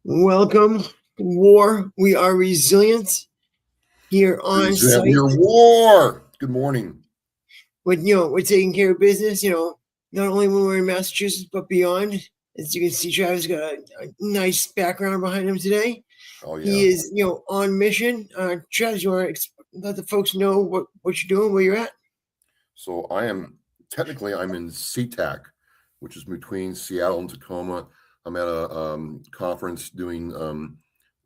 Welcome, W.A.R. We are resilient here on site. Your W.A.R. Good morning. But we're taking care of business. Not only when we're in Massachusetts but beyond. As you can see, Travis got a nice background behind him today. Oh yeah. He is on mission. Travis, you want to let the folks know what you're doing, where you're at? So I'm in SeaTac, which is between Seattle and Tacoma. I'm at a conference doing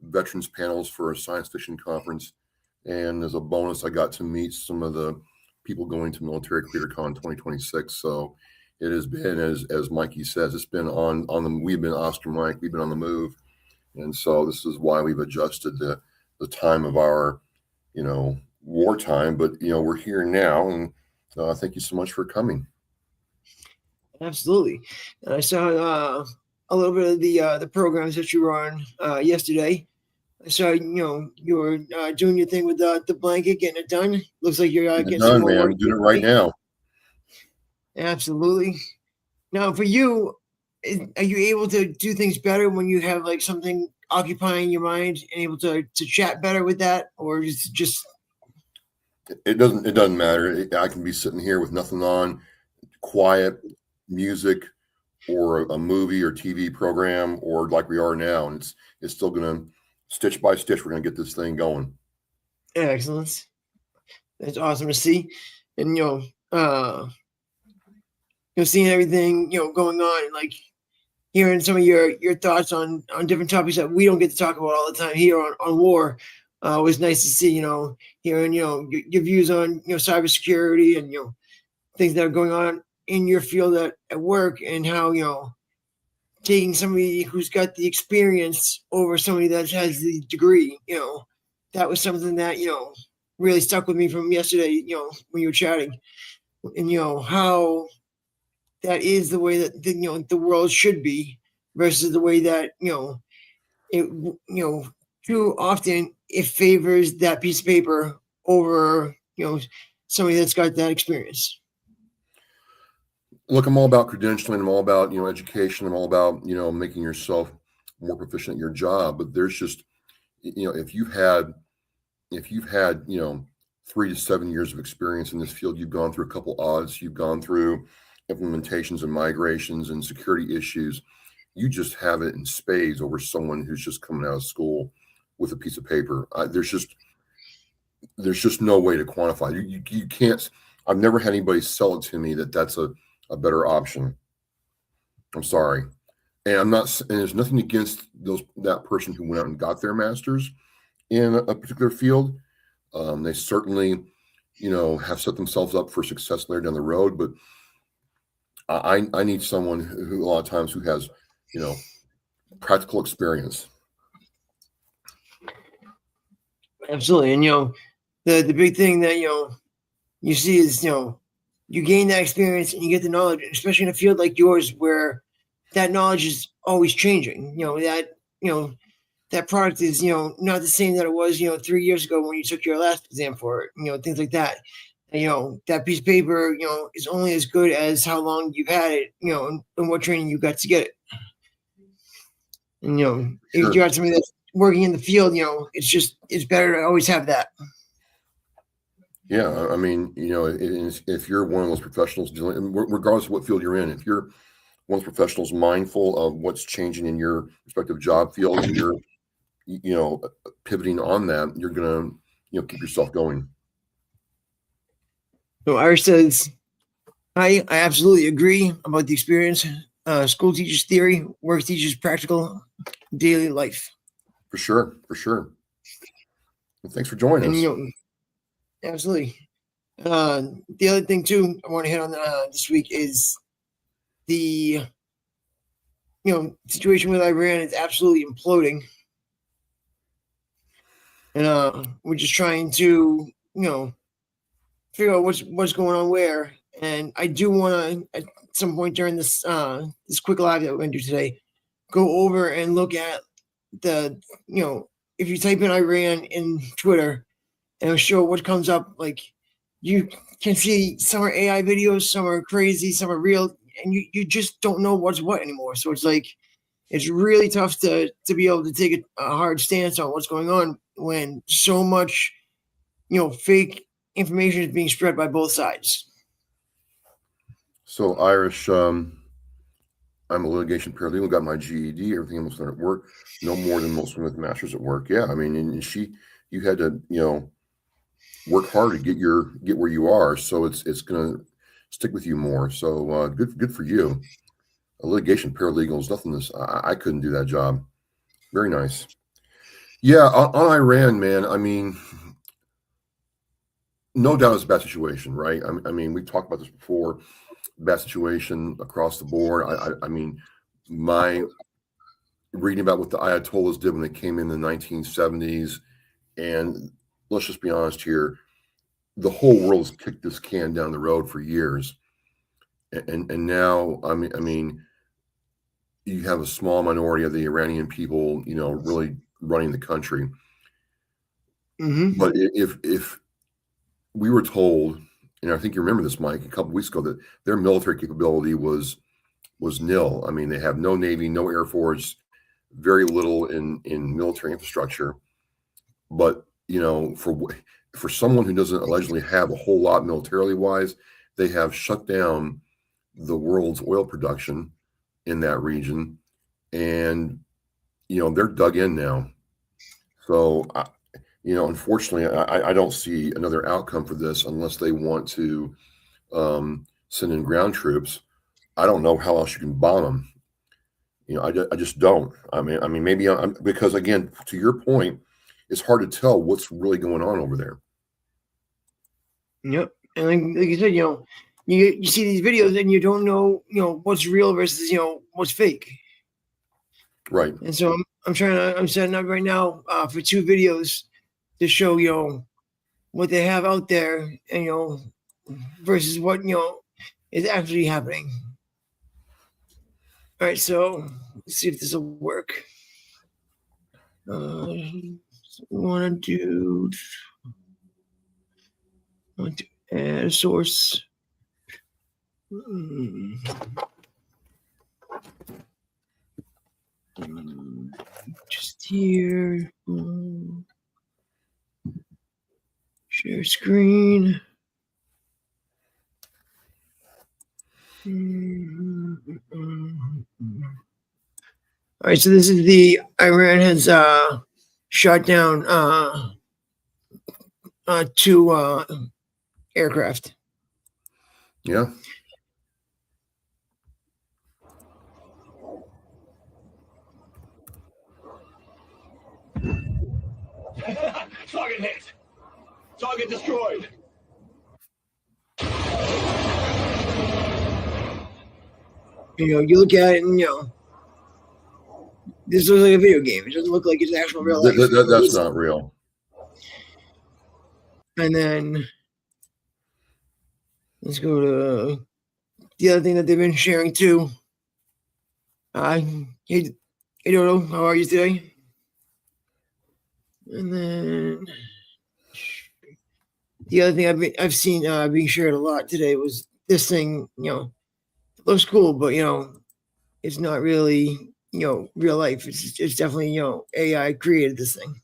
veterans panels for a science fiction conference. And as a bonus, I got to meet some of the people going to Military Creator Con 2026. So it has been, as Mikey says, it's been we've been Oscar Mike, we've been on the move. And so this is why we've adjusted the time of our, wartime. But, we're here now. And thank you so much for coming. Absolutely. I saw a little bit of the programs that you were on yesterday. So you were doing your thing with the blanket, getting it done. Looks like you're getting done, some more man. work. I'm doing it right now. Absolutely. Now, for you, are you able to do things better when you have like something occupying your mind and able to chat better with that, or is it just? It doesn't matter. I can be sitting here with nothing on, quiet music, or a movie or TV program, or like we are now, and it's still gonna stitch by stitch. We're gonna get this thing going. Excellent. That's awesome to see, and seeing everything going on, and like hearing some of your thoughts on different topics that we don't get to talk about all the time here on W.A.R. Was nice to see. Hearing your views on cybersecurity and things that are going on in your field at work, and how taking somebody who's got the experience over somebody that has the degree, that was something that really stuck with me from yesterday, when you were chatting, and how that is the way that the world should be versus the way that it too often it favors that piece of paper over somebody that's got that experience. Look, I'm all about credentialing. I'm all about, education. I'm all about, making yourself more proficient at your job. But there's just, if you've had, 3 to 7 years of experience in this field, you've gone through a couple audits, you've gone through implementations and migrations and security issues. You just have it in spades over someone who's just coming out of school with a piece of paper. There's just no way to quantify. You can't. I've never had anybody sell it to me that's a better option. I'm sorry. And there's nothing against that person who went out and got their master's in a particular field. They certainly, have set themselves up for success later down the road. But I need someone who a lot of times who has, practical experience. Absolutely. And, the big thing that, you see is, you gain that experience and you get the knowledge, especially in a field like yours where that knowledge is always changing. That product is, not the same that it was, 3 years ago when you took your last exam for it, things like that. And, that piece of paper, is only as good as how long you've had it, and what training you got to get it. And, if you got somebody that's working in the field, it's better to always have that. Yeah, I mean, if you're one of those professionals dealing, regardless of what field you're in, if you're one of those professionals mindful of what's changing in your respective job field and you're, pivoting on that, you're gonna, keep yourself going. So Irish says, I absolutely agree about the experience. School teaches theory, work teaches practical daily life. For sure, for sure. Well, thanks for joining And us. absolutely. The other thing too I want to hit on this week is the situation with Iran is absolutely imploding, and we're just trying to figure out what's going on where. And I do want to at some point during this this quick live that we're going to do today go over and look at the if you type in Iran in Twitter and it'll show what comes up. Like, you can see some are AI videos, some are crazy, some are real, and you just don't know what's what anymore. So it's like it's really tough to be able to take a hard stance on what's going on when so much fake information is being spread by both sides. So Irish, I'm a litigation paralegal, got my GED, everything almost done at work, no more than most women with masters at work. Yeah, I mean, and you had to, work hard to get where you are. So it's gonna stick with you more. So good for you. A litigation paralegal is nothing. I couldn't do that job. Very nice. Yeah, on Iran, man. I mean, no doubt it's a bad situation, right? I mean, we've talked about this before. Bad situation across the board. I mean, my reading about what the Ayatollahs did when they came in the 1970s, and let's just be honest here, the whole world has kicked this can down the road for years, and now I mean, you have a small minority of the Iranian people, really running the country. Mm-hmm. But if we were told, and I think you remember this, Mike, a couple of weeks ago, that their military capability was nil. I mean, they have no Navy, no Air Force, very little in military infrastructure. But for someone who doesn't allegedly have a whole lot militarily wise, they have shut down the world's oil production in that region, and they're dug in now. So unfortunately, I don't see another outcome for this unless they want to send in ground troops. I don't know how else you can bomb them. I just don't. I mean, maybe because again, to your point, it's hard to tell what's really going on over there. Yep, and like you said, you see these videos and you don't know what's real versus what's fake. Right. And so I'm setting up right now for 2 videos to show what they have out there and versus what is actually happening. All right, so let's see if this will work. Want to add a source. Just here. Share screen. All right, so this is the Iran has shot down 2 aircraft. Yeah. Target hit. Target destroyed. You look at it and this looks like a video game. It doesn't look like it's actual real life. That's not real. And then let's go to the other thing that they've been sharing too. Hey Dodo, how are you today? And then the other thing I've seen being shared a lot today was this thing. It looks cool, but it's not really real life. It's definitely AI created this thing.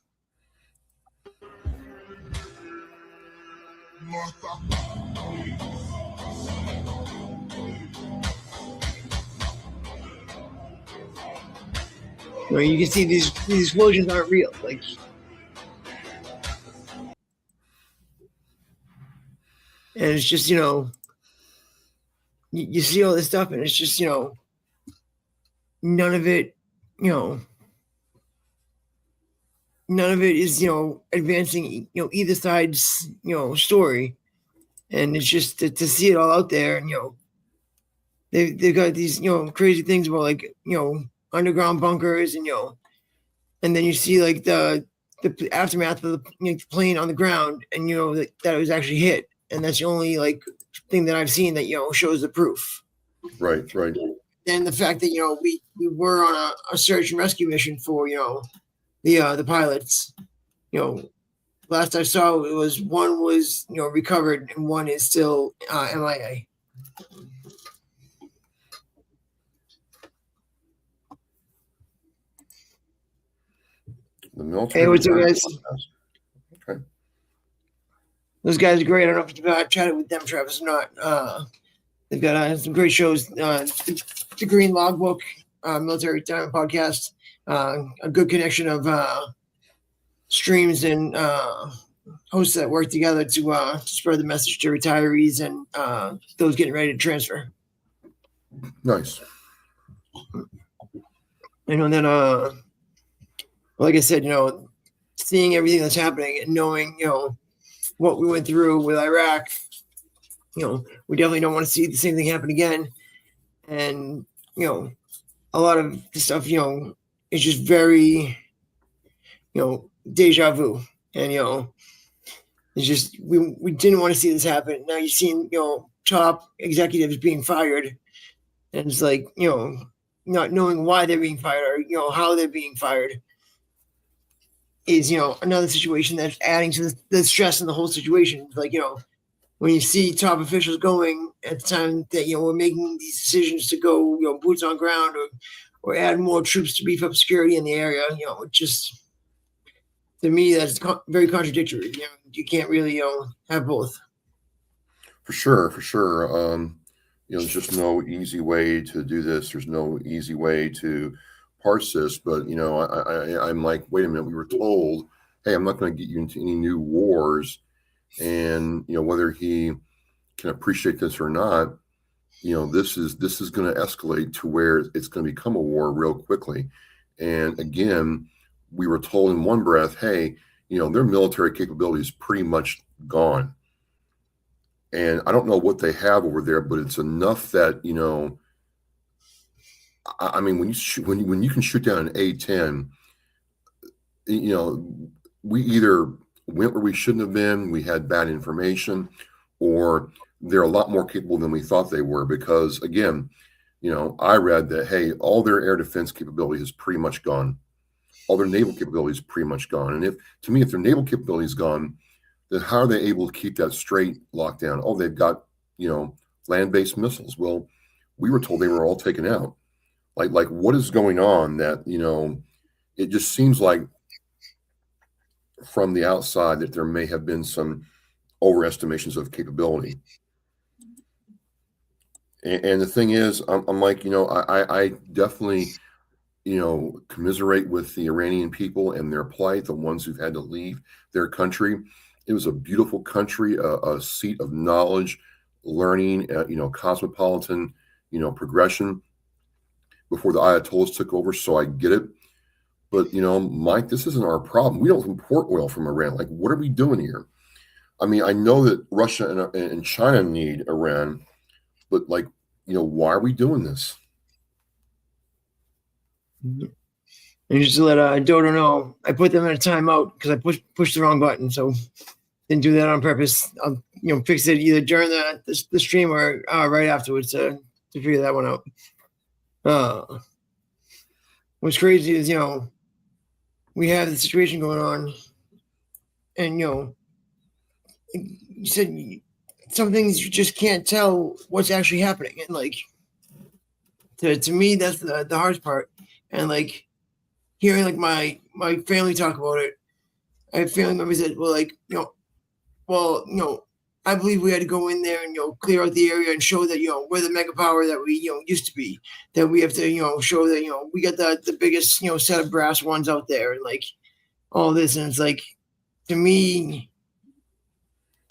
You can see these explosions aren't real. Like, and it's just, you see all this stuff, and it's just, none of it, none of it is, advancing, either side's, story. And it's just to see it all out there, and, they've got these, crazy things about, like, underground bunkers, and then you see, like, the aftermath of the plane on the ground, and, that it was actually hit. And that's the only, like, thing that I've seen that, shows the proof. Right. And the fact that, we were on a search and rescue mission for, the pilots. Last I saw, it was one was, recovered, and one is still MIA. The military. Hey, what's up, guys? Okay. Those guys are great. I don't know if you've chatted with them, Travis, or not. They've got some great shows. The Green Logbook, Military Time podcast, a good connection of streams and hosts that work together to spread the message to retirees and those getting ready to transfer. Nice. I know that, like I said, seeing everything that's happening and knowing, what we went through with Iraq, we definitely don't want to see the same thing happen again. And, a lot of the stuff, is just very, deja vu. And, it's just, we didn't want to see this happen. Now you're seeing, top executives being fired. And it's like, not knowing why they're being fired or, how they're being fired is, another situation that's adding to the stress in the whole situation. Like, when you see top officials going at the time that, we're making these decisions to go, boots on ground or add more troops to beef up security in the area, it just, to me, that's very contradictory. You can't really, have both. For sure. There's just no easy way to do this. There's no easy way to parse this. But, I'm like, wait a minute, we were told, hey, I'm not going to get you into any new wars. And, whether he can appreciate this or not, this is going to escalate to where it's going to become a war real quickly. And again, we were told in one breath, hey, their military capability is pretty much gone. And I don't know what they have over there, but it's enough that, I mean, when you can shoot down an A-10, we either went where we shouldn't have been, we had bad information, or they're a lot more capable than we thought they were. Because again, I read that, hey, all their air defense capability is pretty much gone. All their naval capability is pretty much gone. And if their naval capability is gone, then how are they able to keep that straight lockdown? Oh, they've got, land-based missiles. Well, we were told they were all taken out. Like what is going on that, it just seems like from the outside that there may have been some overestimations of capability. And the thing is, I'm like, I definitely, commiserate with the Iranian people and their plight, the ones who've had to leave their country. It was a beautiful country, a seat of knowledge, learning, cosmopolitan, progression before the Ayatollahs took over. So I get it. But, Mike, this isn't our problem. We don't import oil from Iran. Like, what are we doing here? I mean, I know that Russia and China need Iran, but why are we doing this? And just to let Dodo know, I put them in a timeout because I pushed the wrong button. So didn't do that on purpose. I'll fix it either during the stream or right afterwards to figure that one out. What's crazy is we have the situation going on, and you said some things you just can't tell what's actually happening, and to me that's the hardest part. And hearing my family talk about it, I have family members that were I believe we had to go in there and clear out the area and show that we're the mega power that we used to be. That we have to show that we got the biggest set of brass ones out there, and like all this. And it's like, to me,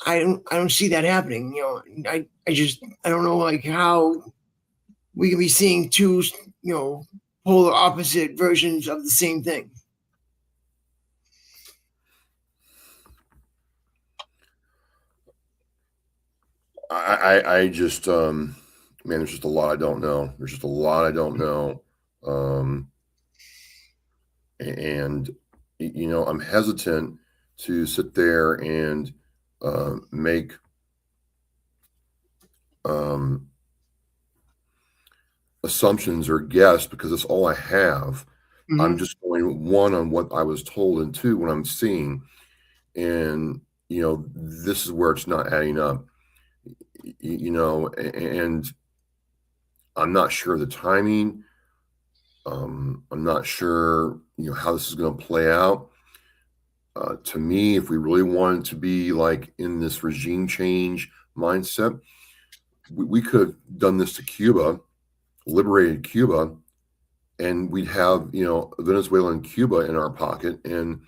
I don't see that happening. I don't know like how we can be seeing two polar opposite versions of the same thing. I just, man, there's just a lot I don't know. There's just a lot I don't know. And, I'm hesitant to sit there and make assumptions or guess, because that's all I have. Mm-hmm. I'm just going, one, on what I was told, and two, what I'm seeing. And, this is where it's not adding up. And I'm not sure of the timing. I'm not sure, how this is going to play out. To me, if we really wanted to be like in this regime change mindset, we could have done this to Cuba, liberated Cuba, and we'd have, Venezuela and Cuba in our pocket, and,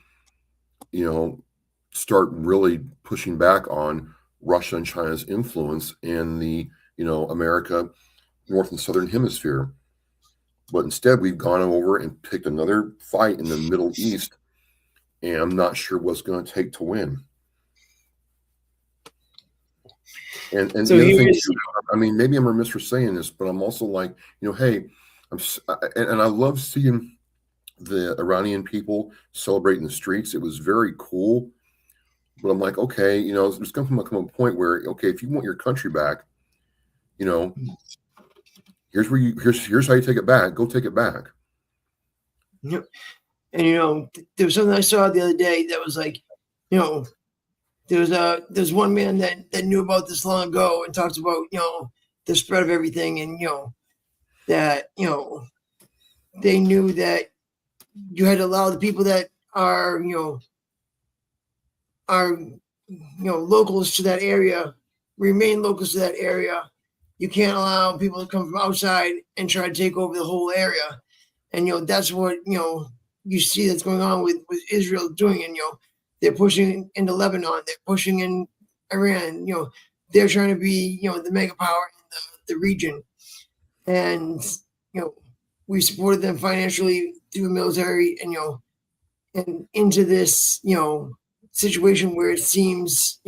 start really pushing back on Russia and China's influence in the, America, North and Southern Hemisphere. But instead, we've gone over and picked another fight in the Middle East, and I'm not sure what's going to take to win. And so the other thing, I mean, maybe I'm remiss for saying this, but I'm also like, hey, and I love seeing the Iranian people celebrate in the streets. It was very cool. But I'm like, okay, there's going to come a point where, okay, if you want your country back, here's how you take it back. Go take it back. Yep. And there was something I saw the other day that was like, there's one man that knew about this long ago and talks about the spread of everything, and that they knew that you had to allow the people that are locals to that area remain locals to that area. You can't allow people to come from outside and try to take over the whole area. And that's what you see that's going on with Israel doing. And they're pushing into Lebanon, they're pushing in Iran. They're trying to be the mega power in the region. And we supported them financially through the military, and into this situation where it seems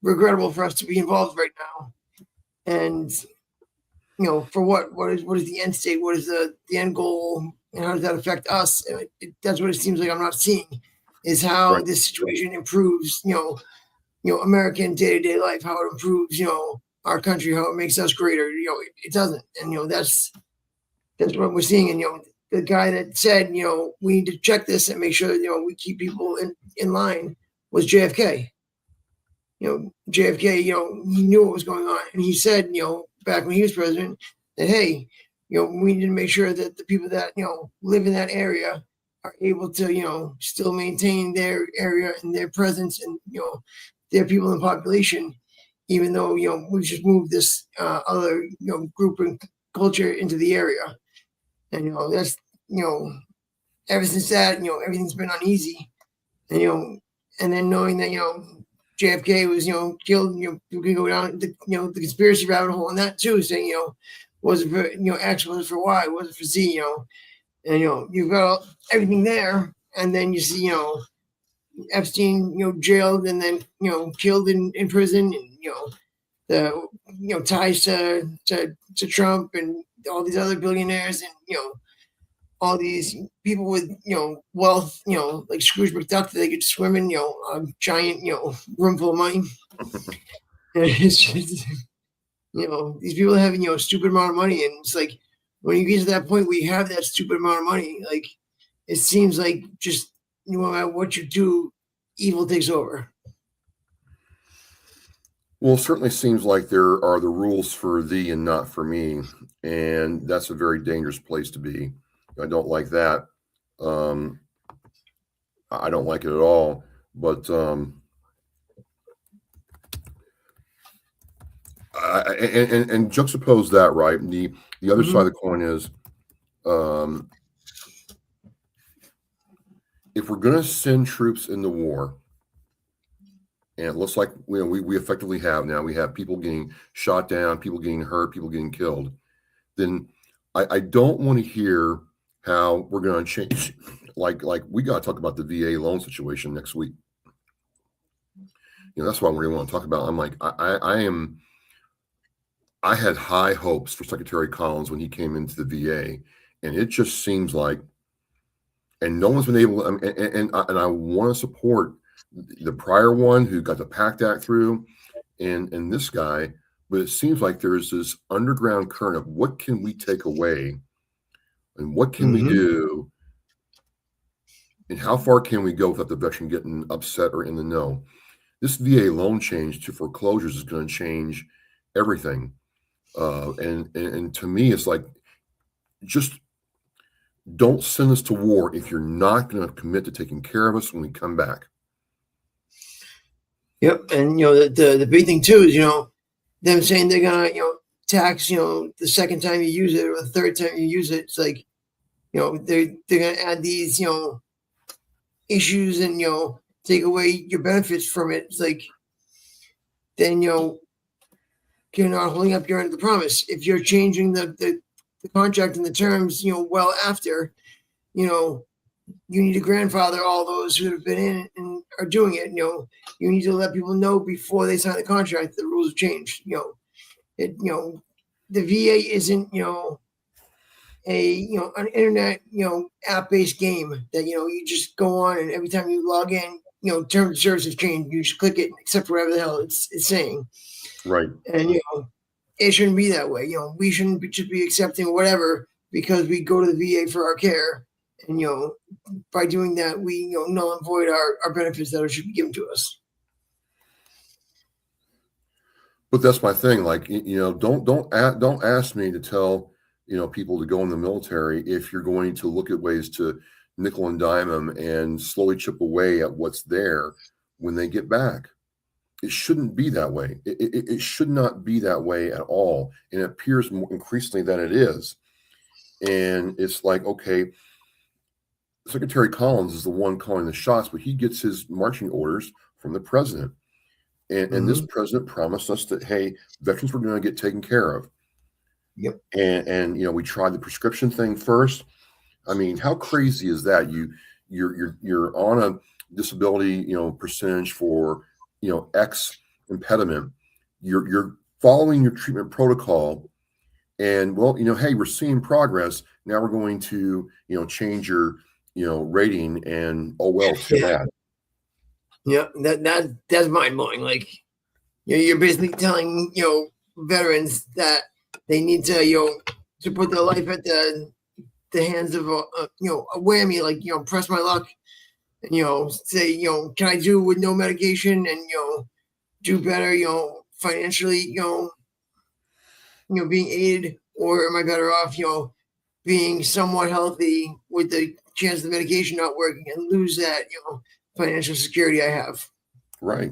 regrettable for us to be involved right now. And for what is the end state? What is the end goal? And how does that affect us? That's what it seems like I'm not seeing, is how Right. this situation improves American day-to-day life, how it improves our country, how it makes us greater. It doesn't. And that's what we're seeing. And the guy that said we need to check this and make sure that we keep people in line was JFK. JFK, he knew what was going on, and he said, back when he was president, that hey, we need to make sure that the people that live in that area are able to still maintain their area and their presence, and their people in the population, even though we just moved this other group and culture into the area. And that's ever since that everything's been uneasy, and and then knowing that JFK was killed, you can go down the the conspiracy rabbit hole on that too, saying was it for X, was it for Y, was it for Z, and you've got everything there, and then you see Epstein jailed and then killed in prison, and the ties to Trump and all these other billionaires, and all these people with wealth, like Scrooge McDuck, that they could swim in a giant room full of money. And it's just these people have a stupid amount of money, and it's like when you get to that point where you have that stupid amount of money, like it seems like just no matter what you do, evil takes over. Well, it certainly seems like there are the rules for thee and not for me, and that's a very dangerous place to be. I don't like that. I don't like it at all. But And juxtapose that, right? The other side of the coin is, if we're going to send troops into war, and it looks like we effectively have now, we have people getting shot down, people getting hurt, people getting killed, then I don't want to hear how we're going to change. Like we got to talk about the VA loan situation next week. That's what I really want to talk about. I'm like, I had high hopes for Secretary Collins when he came into the VA, and it just seems like, and no one's been able to, and I want to support the prior one who got the PACT Act through, and this guy, but it seems like there's this underground current of what can we take away, and what can we do, and how far can we go without the veteran getting upset or in the know. This VA loan change to foreclosures is going to change everything, and to me, it's like, just don't send us to war if you're not going to commit to taking care of us when we come back. Yep, and the big thing too is them saying they're gonna tax the second time you use it or the third time you use it. It's like they're gonna add these issues and take away your benefits from it. It's like, then you're not holding up your end of the promise. If you're changing the contract and the terms well after, you need to grandfather all those who have been in and are doing it. You need to let people know before they sign the contract the rules have changed. The VA isn't an internet app-based game that you just go on, and every time you log in, terms of service have changed. You just click it, accept whatever the hell it's saying. Right. And it shouldn't be that way. We shouldn't just be accepting whatever because we go to the VA for our care. And by doing that, we null and void our benefits that should be given to us. But that's my thing. Like, don't ask me to tell people to go in the military if you're going to look at ways to nickel and dime them and slowly chip away at what's there when they get back. It shouldn't be that way. It should not be that way at all. And it appears more increasingly that it is. And it's like, okay, Secretary Collins is the one calling the shots, but he gets his marching orders from the president. And this president promised us that, hey, veterans were going to get taken care of. Yep. And we tried the prescription thing first. I mean, how crazy is that? You're on a disability, percentage for, X impediment. You're following your treatment protocol, and hey, we're seeing progress. Now we're going to, change your, rating, and oh well, too bad. Yeah, that's mind blowing. Like, you're basically telling veterans that they need to to put their life at the hands of a whammy, like press my luck, and say can I do with no medication and do better financially being aided, or am I better off being somewhat healthy with the chance of the medication not working and lose that financial security I have. Right.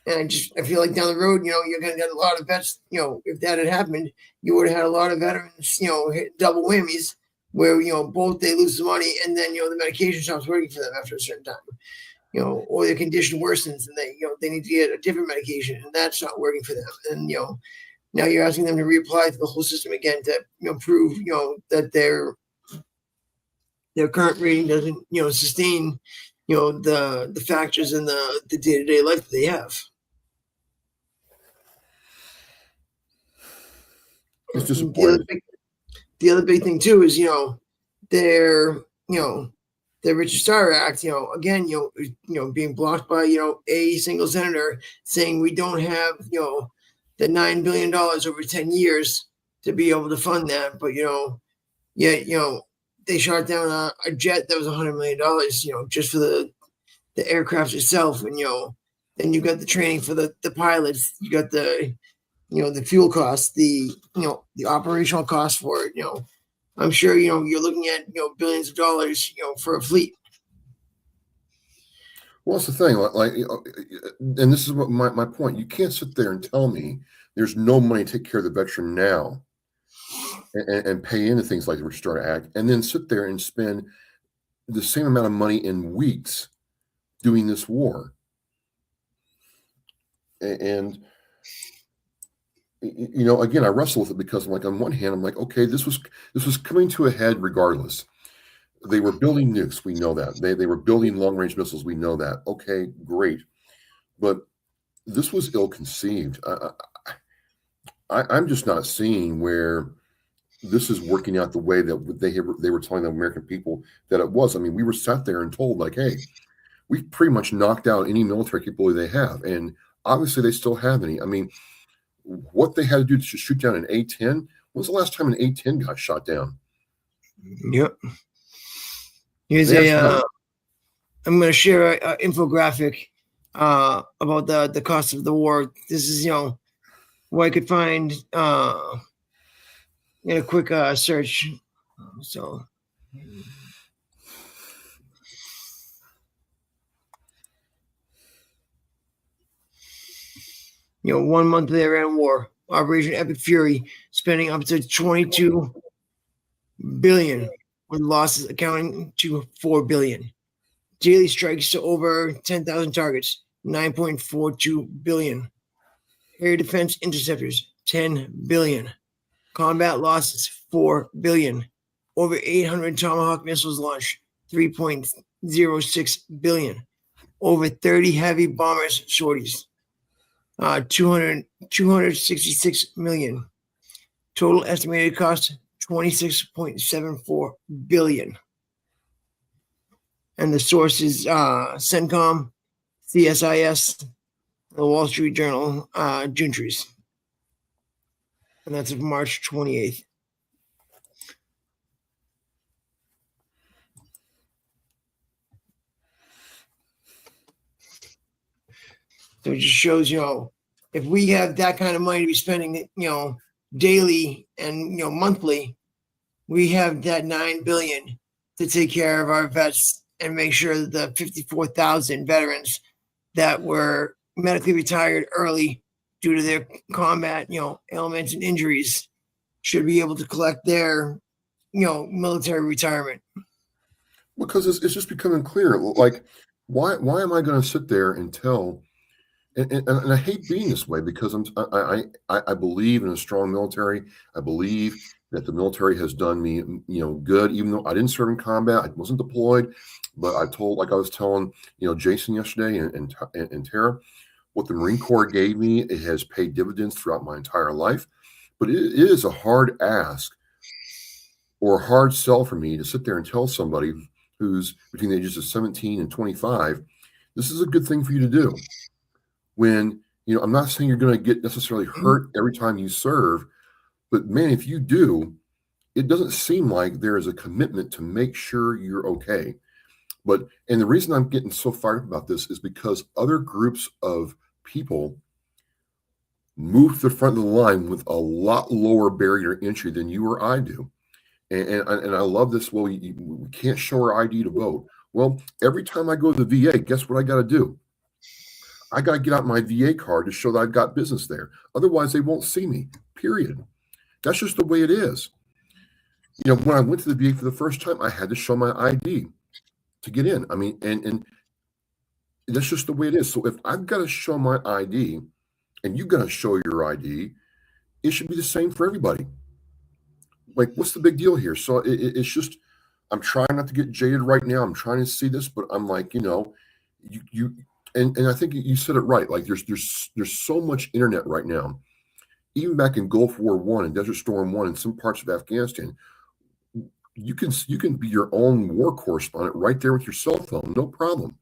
And I feel like down the road, you're going to get a lot of vets, if that had happened, you would have had a lot of veterans, hit double whammies where, both they lose the money and then, the medication stops working for them after a certain time, or their condition worsens and they need to get a different medication and that's not working for them. And, now you're asking them to reapply to the whole system again to, prove, that their current rating doesn't, sustain, the factors in the day-to-day life that they have. It's disappointing. The other big thing too is, their Richard Starr Act, again, being blocked by, a single senator saying we don't have, the $9 billion over 10 years to be able to fund that. But, they shot down a jet that was $100 million, just for the aircraft itself. And, then you got the training for the pilots, you got the, the fuel costs, the operational costs for it, I'm sure, you're looking at, billions of dollars, for a fleet. Well, that's the thing. And this is what my point. You can't sit there and tell me there's no money to take care of the veteran now and pay into things like the Restore Act, and then sit there and spend the same amount of money in weeks doing this war. And again, I wrestle with it because I'm like, on one hand, I'm like, okay, this was coming to a head regardless. They were building nukes, we know that. They were building long-range missiles, we know that. Okay, great. But this was ill-conceived. I'm just not seeing where this is working out the way that they were telling the American people that it was. I mean, we were sat there and told, like, hey, we've pretty much knocked out any military capability they have. And obviously they still have any. I mean, what they had to do to shoot down an A-10, when was the last time an A-10 got shot down? Yep. Here's I'm going to share an infographic about the cost of the war. This is, what I could find in a quick search. So, 1 month of the Iran war, Operation Epic Fury, spending up to $22 billion, with losses accounting to $4 billion. Daily strikes to over 10,000 targets, $9.42 billion. Air defense interceptors, $10 billion. Combat losses, $4 billion. Over 800 Tomahawk missiles launched, $3.06 billion. Over 30 heavy bombers sorties, $266 million. Total estimated cost, $26.74 billion. And the source is CENTCOM, CSIS, the Wall Street Journal, Juntaries. And that's of March 28th. So it just shows, if we have that kind of money to be spending, daily and, monthly, we have that $9 billion to take care of our vets and make sure that the 54,000 veterans that were medically retired early due to their combat, ailments and injuries should be able to collect their, military retirement. Because it's just becoming clear. Like, why am I going to sit there and tell? And I hate being this way because I believe in a strong military. I believe that the military has done me, good, even though I didn't serve in combat. I wasn't deployed, but I was telling, Jason yesterday and Tara, what the Marine Corps gave me, it has paid dividends throughout my entire life. But it is a hard ask or a hard sell for me to sit there and tell somebody who's between the ages of 17 and 25, this is a good thing for you to do. When, I'm not saying you're going to get necessarily hurt every time you serve, but man, if you do, it doesn't seem like there is a commitment to make sure you're okay. And the reason I'm getting so fired up about this is because other groups of people move to the front of the line with a lot lower barrier to entry than you or I do. And I love this. Well, we can't show our ID to vote. Well, every time I go to the VA, guess what I got to do? I got to get out my VA card to show that I've got business there. Otherwise, they won't see me, period. That's just the way it is. When I went to the VA for the first time, I had to show my ID to get in. I mean, and that's just the way it is. So if I've got to show my ID and you've got to show your ID, it should be the same for everybody. Like, what's the big deal here? So it's just, I'm trying not to get jaded right now. I'm trying to see this, but I'm like, you and I think you said it right. Like, there's so much internet right now. Even back in Gulf War I and Desert Storm I and some parts of Afghanistan, you can be your own war correspondent right there with your cell phone, no problem.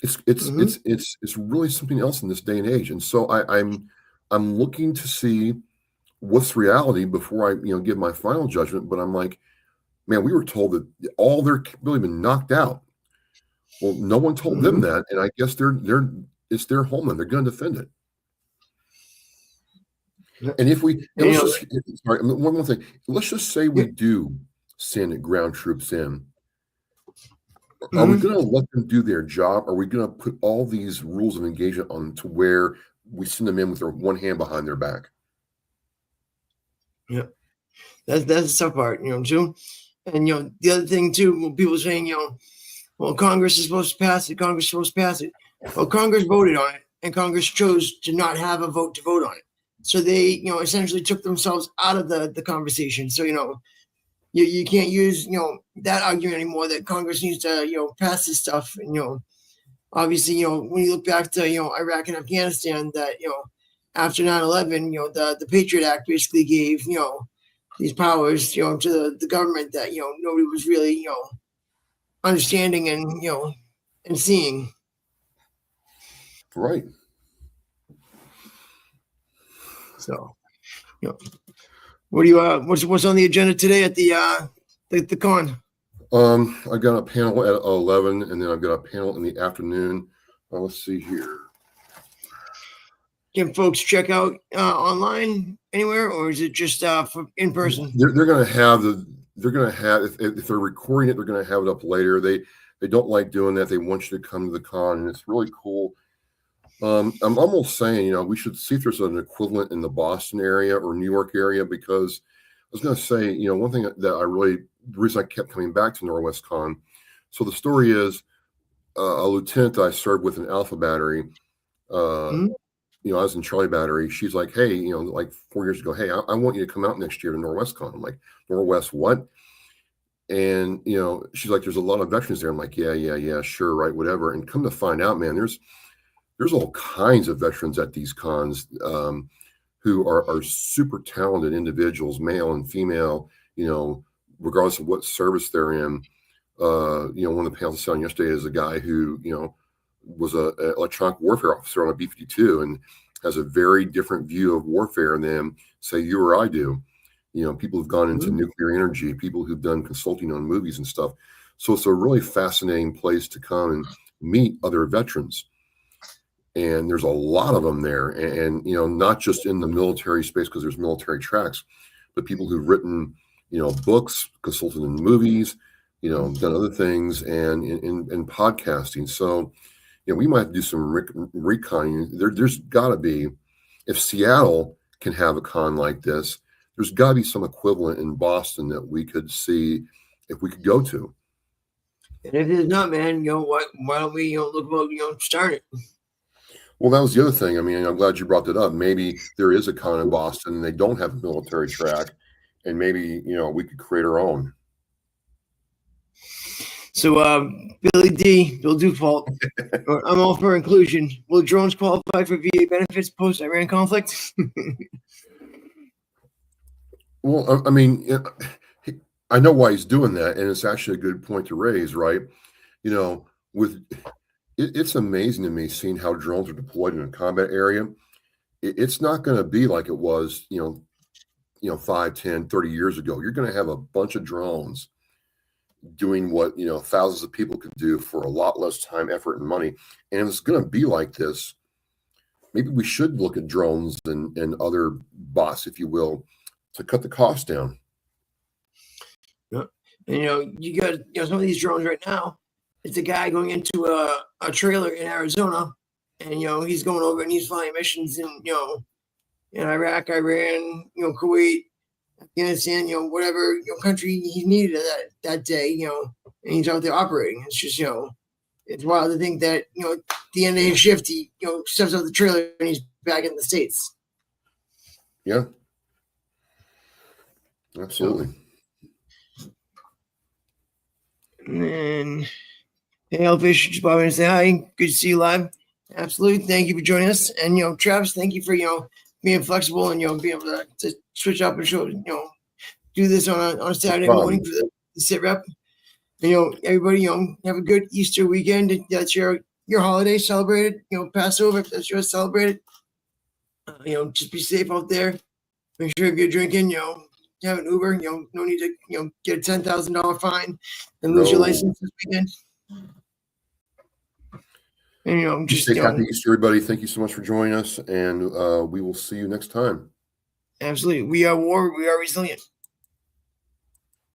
It's really something else in this day and age. And so I'm looking to see what's reality before I give my final judgment. But I'm like, man, we were told that all their capability been knocked out. Well, no one told them that, and I guess it's their homeland. They're going to defend it. And if we one more thing, let's just say we do send ground troops in. Are we Mhm. going to let them do their job? Are we going to put all these rules of engagement on to where we send them in with their one hand behind their back? Yeah, that's the tough part, too. And the other thing too, when people saying, well, Congress is supposed to pass it. Congress is supposed to pass it. Well, Congress voted on it, and Congress chose to not have a vote to vote on it. So they, essentially took themselves out of the conversation. So you can't use that argument anymore that Congress needs to pass this stuff. And obviously when you look back to Iraq and Afghanistan, that after 9/11, the Patriot Act basically gave these powers to the government that nobody was really understanding and and seeing. Right. So what do you what's on the agenda today at the con? I got a panel at 11, and then I've got a panel in the afternoon. Let's see here. Can folks check out online anywhere, or is it just for in person? They're going to have if they're recording it, they're going to have it up later. They don't like doing that. They want you to come to the con, and it's really cool. I'm almost saying, we should see if there's an equivalent in the Boston area or New York area, because I was going to say, one thing that the reason I kept coming back to Northwest Con. So the story is a lieutenant that I served with in Alpha Battery. Mhm. I was in Charlie Battery. She's like, hey, like 4 years ago, hey, I want you to come out next year to Northwest Con. I'm like, Northwest what? And, she's like, there's a lot of veterans there. I'm like, yeah, sure, right, whatever. And come to find out, man, there's all kinds of veterans at these cons who are super talented individuals, male and female, regardless of what service they're in. One of the panels I saw yesterday is a guy who, was an electronic warfare officer on a B-52 and has a very different view of warfare than, say, you or I do. People who've gone into nuclear energy, people who've done consulting on movies and stuff. So it's a really fascinating place to come and meet other veterans. And there's a lot of them there. And not just in the military space, because there's military tracks, but people who've written, books, consulted in movies, done other things, and in podcasting. So, we might do some reconning. There's got to be, if Seattle can have a con like this, there's got to be some equivalent in Boston that we could see if we could go to. And if there's not, man, why don't we look about start it? Well, that was the other thing. I mean, I'm glad you brought that up. Maybe there is a con in Boston and they don't have a military track, and maybe we could create our own. So, Bill Default, I'm all for inclusion. Will drones qualify for VA benefits post-Iran conflict? Well, I mean, I know why he's doing that, and it's actually a good point to raise, right? It's amazing to me seeing how drones are deployed in a combat area. It's not going to be like it was, 5, 10, 30 years ago. You're going to have a bunch of drones doing what thousands of people could do for a lot less time, effort, and money. And it's going to be like this. Maybe we should look at drones and other bots, if you will, to cut the cost down. Yeah. And you got some of these drones right now. It's a guy going into a trailer in Arizona, and he's going over and he's flying missions in Iraq, Iran, Kuwait, Afghanistan, whatever country he needed that day, and he's out there operating. It's just it's wild to think that at the end of his shift he steps out the trailer and he's back in the States. Yeah, absolutely. And then, hey, Elfish, just bobbing and say hi. Good to see you live. Absolutely, thank you for joining us. And Travis, thank you for being flexible and being able to switch up and show do this on a Saturday morning for the SITREP. And everybody have a good Easter weekend. That's your holiday celebrated. Passover, if that's yours, celebrated. Just be safe out there. Make sure if you're drinking, have an Uber. No need to get a $10,000 fine and lose your license this weekend. And just happy Easter, everybody. Thank you so much for joining us, and we will see you next time. Absolutely. We are WAR. We are resilient.